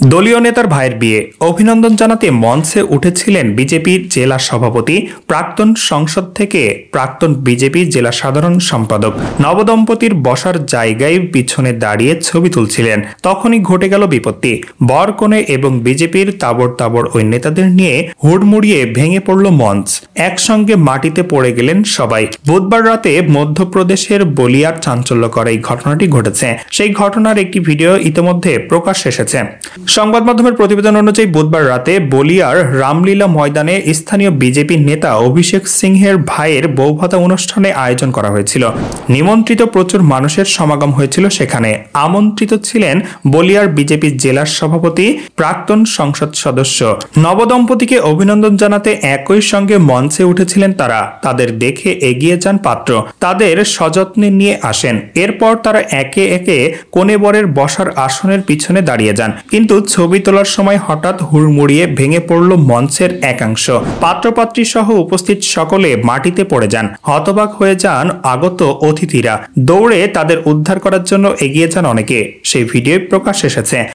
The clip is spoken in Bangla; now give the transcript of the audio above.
দলীয় নেতার ভাইয়ের বিয়ে অভিনন্দন জানাতে মঞ্চে উঠেছিলেন বিজেপির জেলা সভাপতি, প্রাক্তন সংসদ থেকে প্রাক্তন বিজেপি জেলা সাধারণ সম্পাদক। নবদম্পতির বসার জায়গায় পিছনে দাঁড়িয়ে ছবি তুলছিলেন। তখনই ঘটে গেল বিপত্তি। বর কনে এবং বিজেপির তাবড় তাবড় ওই নেতাদের নিয়ে হুড়মুড়িয়ে ভেঙে পড়ল মঞ্চ। একসঙ্গে মাটিতে পড়ে গেলেন সবাই। বুধবার রাতে মধ্যপ্রদেশের বলিয়ার চাঞ্চল্যকর এই ঘটনাটি ঘটেছে। সেই ঘটনার একটি ভিডিও ইতিমধ্যে প্রকাশ এসেছে। সংবাদ মাধ্যমের প্রতিবেদন অনুযায়ী বুধবার রাতে বলিয়ার রামলীলা ময়দানে স্থানীয় বিজেপি নেতা অভিষেক সিংহের ভাইয়ের বৌভাতা অনুষ্ঠানে আয়োজন করা হয়েছিল। নিমন্ত্রিত প্রচুর মানুষের সমাগম হয়েছিল সেখানে। আমন্ত্রিত ছিলেন বলিয়ার বিজেপি জেলার সভাপতি, প্রাক্তন সংসদ সদস্য। নবদম্পতিকে অভিনন্দন জানাতে একই সঙ্গে মঞ্চে উঠেছিলেন তারা। তাদের দেখে এগিয়ে যান পাত্র, তাদের সযত্নে নিয়ে আসেন। এরপর তারা একে একে কনে বরের বসার আসনের পিছনে দাঁড়িয়ে যান। কিন্তু ছবি তোলার সময় হঠাৎ হুড়মুড়িয়ে ভেঙে পড়ল মঞ্চের একাংশ। পাত্রপাত্রী সহ উপস্থিত সকলে মাটিতে পড়ে যান। হতবাক হয়ে যান আগত অতিথিরা। দৌড়ে তাদের উদ্ধার করার জন্য এগিয়ে যান অনেকে। সেই ভিডিও প্রকাশ এসেছে।